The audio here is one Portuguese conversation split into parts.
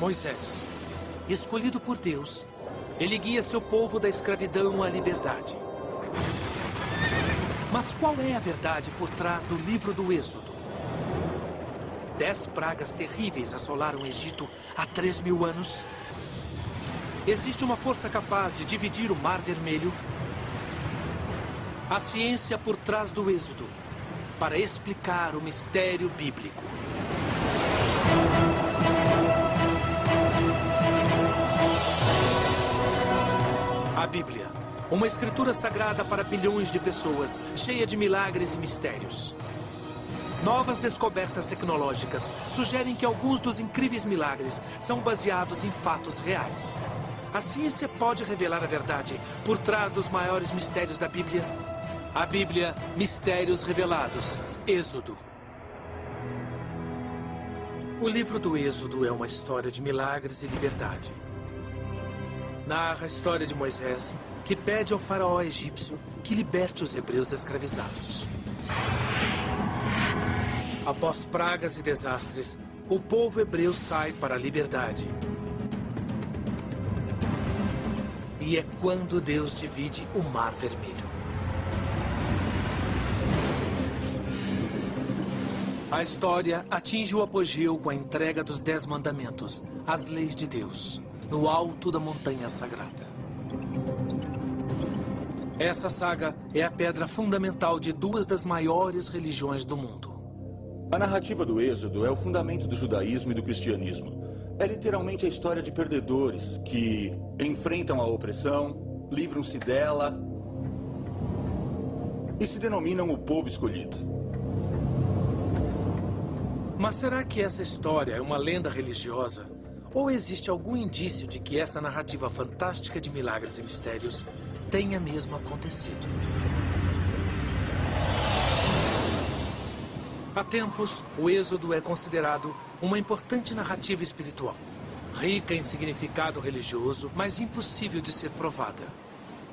Moisés, escolhido por Deus, ele guia seu povo da escravidão à liberdade. Mas qual é a verdade por trás do livro do Êxodo? 10 pragas terríveis assolaram o Egito há 3.000 anos. Existe uma força capaz de dividir o Mar Vermelho? A ciência por trás do Êxodo, para explicar o mistério bíblico. A Bíblia, uma escritura sagrada para bilhões de pessoas, cheia de milagres e mistérios. Novas descobertas tecnológicas sugerem que alguns dos incríveis milagres são baseados em fatos reais. A ciência pode revelar a verdade por trás dos maiores mistérios da Bíblia? A Bíblia, Mistérios Revelados, Êxodo. O livro do Êxodo é uma história de milagres e liberdade. Narra a história de Moisés, que pede ao faraó egípcio que liberte os hebreus escravizados. Após pragas e desastres, o povo hebreu sai para a liberdade. E é quando Deus divide o Mar Vermelho. A história atinge o apogeu com a entrega dos 10 mandamentos, as leis de Deus, no alto da montanha sagrada. Essa saga é a pedra fundamental de 2 das maiores religiões do mundo. A narrativa do Êxodo é o fundamento do judaísmo e do cristianismo. É literalmente a história de perdedores que enfrentam a opressão, livram-se dela e se denominam o povo escolhido. Mas será que essa história é uma lenda religiosa? Ou existe algum indício de que essa narrativa fantástica de milagres e mistérios tenha mesmo acontecido? Há tempos, o Êxodo é considerado uma importante narrativa espiritual, rica em significado religioso, mas impossível de ser provada.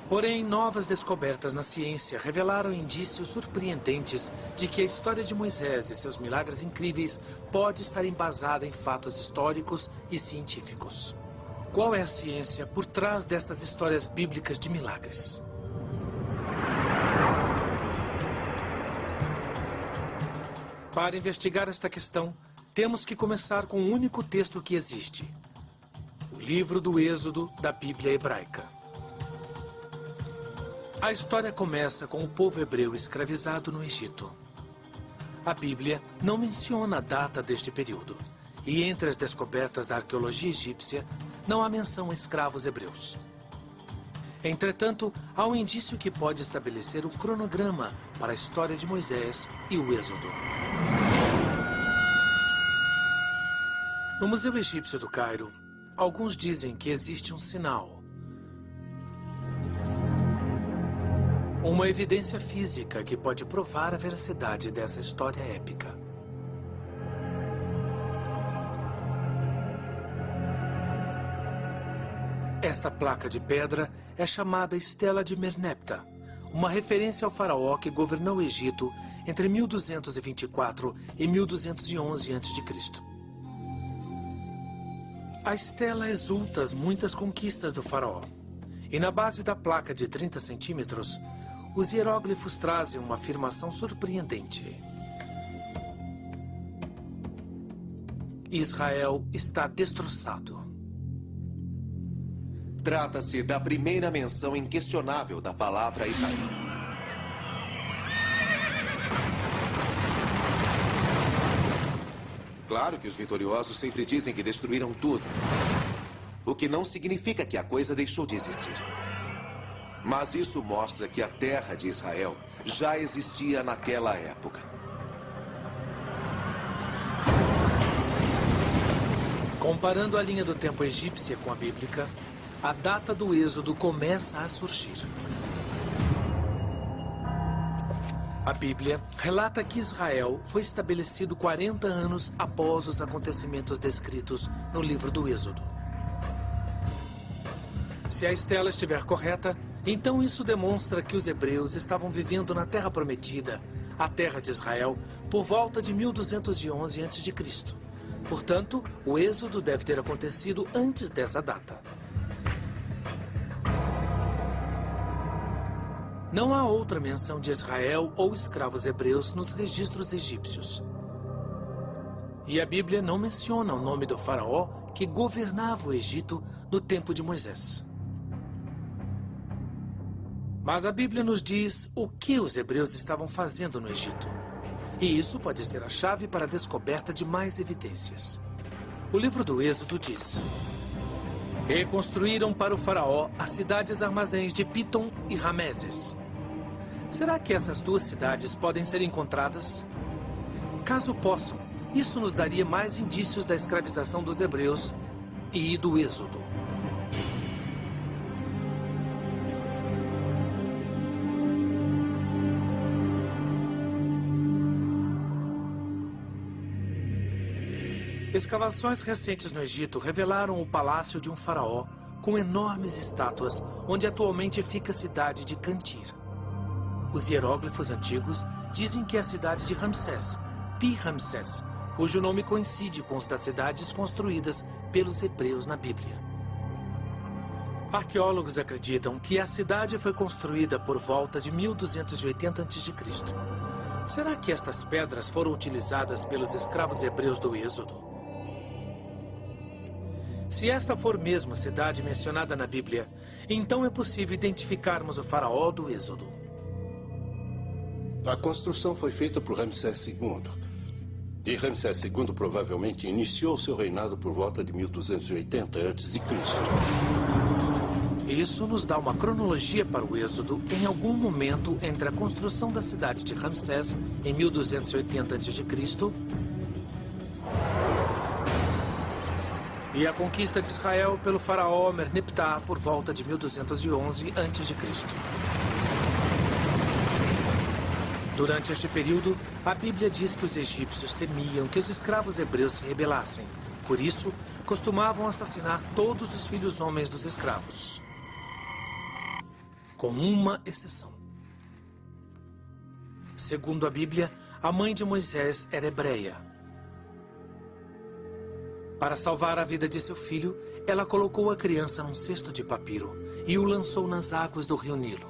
Porém, novas descobertas na ciência revelaram indícios surpreendentes de que a história de Moisés e seus milagres incríveis pode estar embasada em fatos históricos e científicos. Qual é a ciência por trás dessas histórias bíblicas de milagres? Para investigar esta questão, temos que começar com o único texto que existe: o livro do Êxodo da Bíblia hebraica. A história começa com o povo hebreu escravizado no Egito. A Bíblia não menciona a data deste período, e entre as descobertas da arqueologia egípcia, não há menção a escravos hebreus. Entretanto, há um indício que pode estabelecer o cronograma para a história de Moisés e o Êxodo. No Museu Egípcio do Cairo, alguns dizem que existe um sinal. Uma evidência física que pode provar a veracidade dessa história épica. Esta placa de pedra é chamada Estela de Merneptah, uma referência ao faraó que governou o Egito entre 1224 e 1211 a.C. A estela exulta as muitas conquistas do faraó. E na base da placa de 30 centímetros, os hieróglifos trazem uma afirmação surpreendente. Israel está destroçado. Trata-se da primeira menção inquestionável da palavra Israel. Claro que os vitoriosos sempre dizem que destruíram tudo. O que não significa que a coisa deixou de existir. Mas isso mostra que a terra de Israel já existia naquela época. Comparando a linha do tempo egípcia com a bíblica, a data do Êxodo começa a surgir. A Bíblia relata que Israel foi estabelecido 40 anos após os acontecimentos descritos no livro do Êxodo. Se a estela estiver correta, então isso demonstra que os hebreus estavam vivendo na Terra Prometida, a terra de Israel, por volta de 1211 a.C., Portanto, o êxodo deve ter acontecido antes dessa data. Não há outra menção de Israel ou escravos hebreus nos registros egípcios. E a Bíblia não menciona o nome do faraó que governava o Egito no tempo de Moisés. Mas a Bíblia nos diz o que os hebreus estavam fazendo no Egito. E isso pode ser a chave para a descoberta de mais evidências. O livro do Êxodo diz: reconstruíram para o faraó as cidades armazéns de Pitom e Rameses. Será que essas duas cidades podem ser encontradas? Caso possam, isso nos daria mais indícios da escravização dos hebreus e do êxodo. Escavações recentes no Egito revelaram o palácio de um faraó com enormes estátuas, onde atualmente fica a cidade de Cantir. Os hieróglifos antigos dizem que é a cidade de Ramsés, Pi-Ramsés, cujo nome coincide com os das cidades construídas pelos hebreus na Bíblia. Arqueólogos acreditam que a cidade foi construída por volta de 1280 a.C. Será que estas pedras foram utilizadas pelos escravos hebreus do Êxodo? Se esta for mesmo a cidade mencionada na Bíblia, então é possível identificarmos o faraó do Êxodo. A construção foi feita por Ramsés II. E Ramsés II provavelmente iniciou seu reinado por volta de 1280 a.C. Isso nos dá uma cronologia para o Êxodo em algum momento entre a construção da cidade de Ramsés em 1280 a.C. e a conquista de Israel pelo faraó Merneptah por volta de 1211 a.C. Durante este período, a Bíblia diz que os egípcios temiam que os escravos hebreus se rebelassem. Por isso, costumavam assassinar todos os filhos homens dos escravos. Com uma exceção. Segundo a Bíblia, a mãe de Moisés era hebreia. Para salvar a vida de seu filho, ela colocou a criança num cesto de papiro e o lançou nas águas do rio Nilo.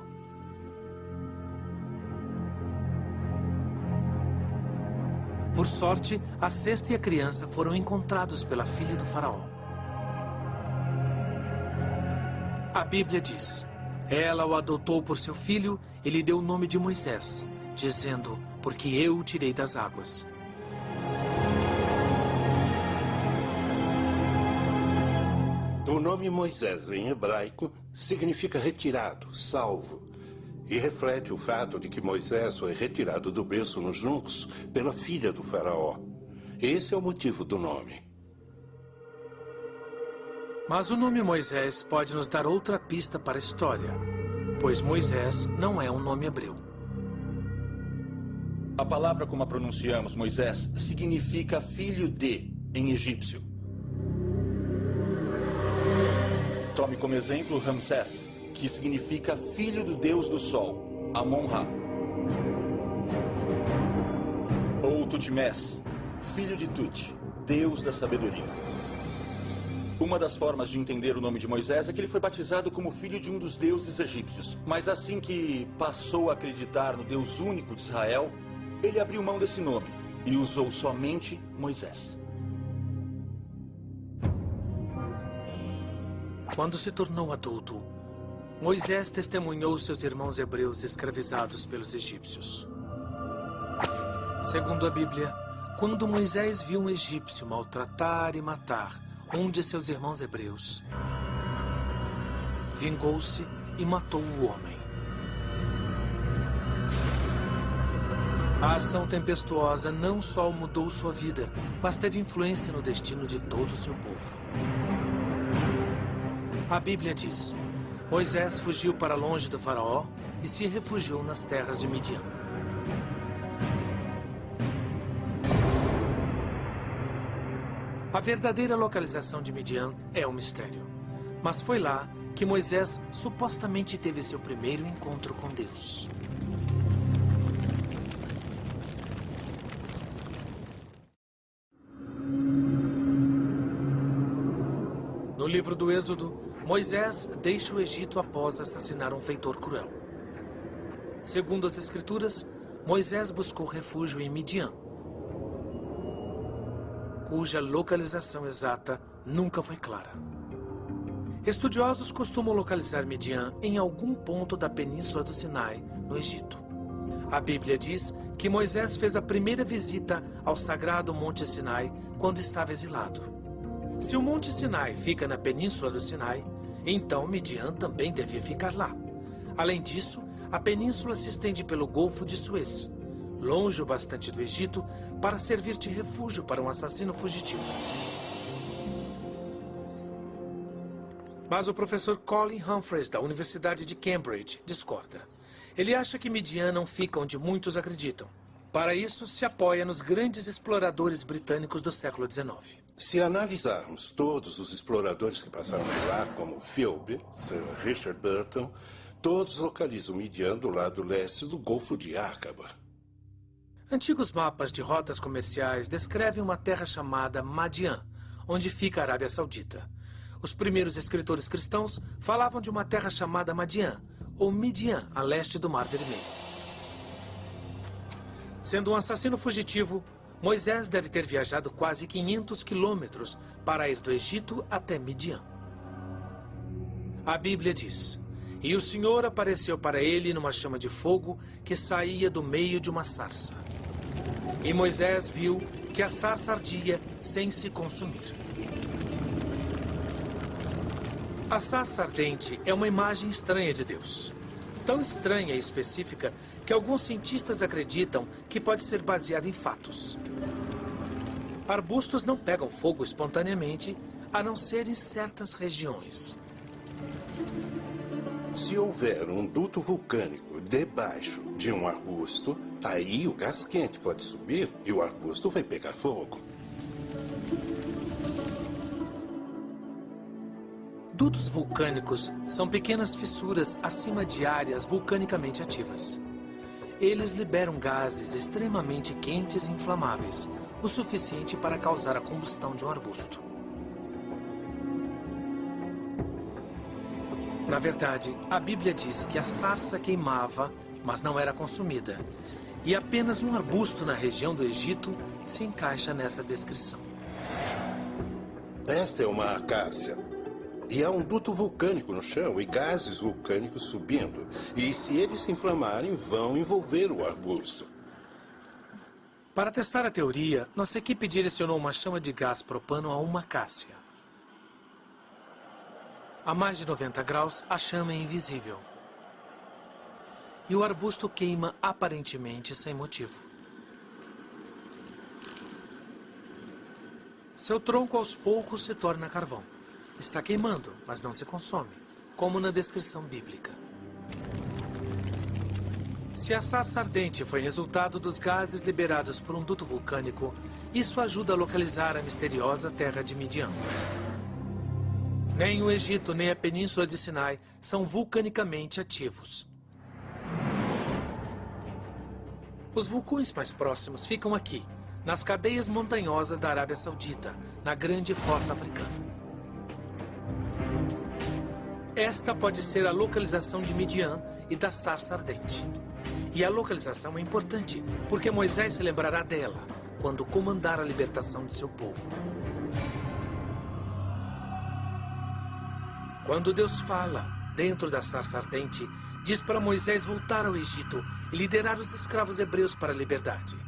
Por sorte, a cesta e a criança foram encontrados pela filha do faraó. A Bíblia diz: ela o adotou por seu filho e lhe deu o nome de Moisés, dizendo: porque eu o tirei das águas. O nome Moisés, em hebraico, significa retirado, salvo. E reflete o fato de que Moisés foi retirado do berço nos juncos pela filha do faraó. Esse é o motivo do nome. Mas o nome Moisés pode nos dar outra pista para a história, pois Moisés não é um nome hebreu. A palavra como a pronunciamos, Moisés, significa filho de, em egípcio. Tome como exemplo Ramsés, que significa filho do deus do sol, Amon-Ra. Ou Tutmés, filho de Tut, deus da sabedoria. Uma das formas de entender o nome de Moisés é que ele foi batizado como filho de um dos deuses egípcios. Mas assim que passou a acreditar no Deus único de Israel, ele abriu mão desse nome e usou somente Moisés. Quando se tornou adulto, Moisés testemunhou seus irmãos hebreus escravizados pelos egípcios. Segundo a Bíblia, quando Moisés viu um egípcio maltratar e matar um de seus irmãos hebreus, vingou-se e matou o homem. A ação tempestuosa não só mudou sua vida, mas teve influência no destino de todo o seu povo. A Bíblia diz: Moisés fugiu para longe do faraó e se refugiou nas terras de Midian. A verdadeira localização de Midian é um mistério, mas foi lá que Moisés supostamente teve seu primeiro encontro com Deus. livro do Êxodo, Moisés deixa o Egito após assassinar um feitor cruel. Segundo as Escrituras, Moisés buscou refúgio em Midian, cuja localização exata nunca foi clara. Estudiosos costumam localizar Midian em algum ponto da península do Sinai, no Egito. A Bíblia diz que Moisés fez a primeira visita ao sagrado Monte Sinai quando estava exilado. Se o Monte Sinai fica na península do Sinai, então Midian também devia ficar lá. Além disso, a península se estende pelo Golfo de Suez, longe o bastante do Egito para servir de refúgio para um assassino fugitivo. Mas o professor Colin Humphreys, da Universidade de Cambridge, discorda. Ele acha que Midian não fica onde muitos acreditam. Para isso, se apoia nos grandes exploradores britânicos do século XIX. Se analisarmos todos os exploradores que passaram por lá, como Philby, Sir Richard Burton, todos localizam Midian do lado leste do Golfo de Aqaba. Antigos mapas de rotas comerciais descrevem uma terra chamada Madian, onde fica a Arábia Saudita. Os primeiros escritores cristãos falavam de uma terra chamada Madian, ou Midian, a leste do Mar Vermelho. Sendo um assassino fugitivo, Moisés deve ter viajado quase 500 quilômetros para ir do Egito até Midian. A Bíblia diz: "E o Senhor apareceu para ele numa chama de fogo que saía do meio de uma sarça. E Moisés viu que a sarça ardia sem se consumir." A sarça ardente é uma imagem estranha de Deus. Tão estranha e específica que alguns cientistas acreditam que pode ser baseada em fatos. Arbustos não pegam fogo espontaneamente, a não ser em certas regiões. Se houver um duto vulcânico debaixo de um arbusto, aí o gás quente pode subir e o arbusto vai pegar fogo. Dutos vulcânicos são pequenas fissuras acima de áreas vulcanicamente ativas. Eles liberam gases extremamente quentes e inflamáveis, o suficiente para causar a combustão de um arbusto. Na verdade, a Bíblia diz que a sarça queimava, mas não era consumida. E apenas um arbusto na região do Egito se encaixa nessa descrição. Esta é uma acácia. E há um duto vulcânico no chão e gases vulcânicos subindo. E se eles se inflamarem, vão envolver o arbusto. Para testar a teoria, nossa equipe direcionou uma chama de gás propano a uma acácia. A mais de 90 graus, a chama é invisível. E o arbusto queima aparentemente sem motivo. Seu tronco aos poucos se torna carvão. Está queimando, mas não se consome, como na descrição bíblica. Se a sarça ardente foi resultado dos gases liberados por um duto vulcânico, isso ajuda a localizar a misteriosa terra de Midian. Nem o Egito nem a península de Sinai são vulcanicamente ativos. Os vulcões mais próximos ficam aqui, nas cadeias montanhosas da Arábia Saudita, na Grande Fossa Africana. Esta pode ser a localização de Midian e da sarça ardente. E a localização é importante, porque Moisés se lembrará dela quando comandar a libertação de seu povo. Quando Deus fala dentro da sarça ardente, diz para Moisés voltar ao Egito e liderar os escravos hebreus para a liberdade.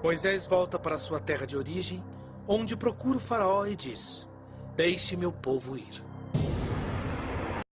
Moisés volta para sua terra de origem, onde procura o faraó e diz: "Deixe meu povo ir."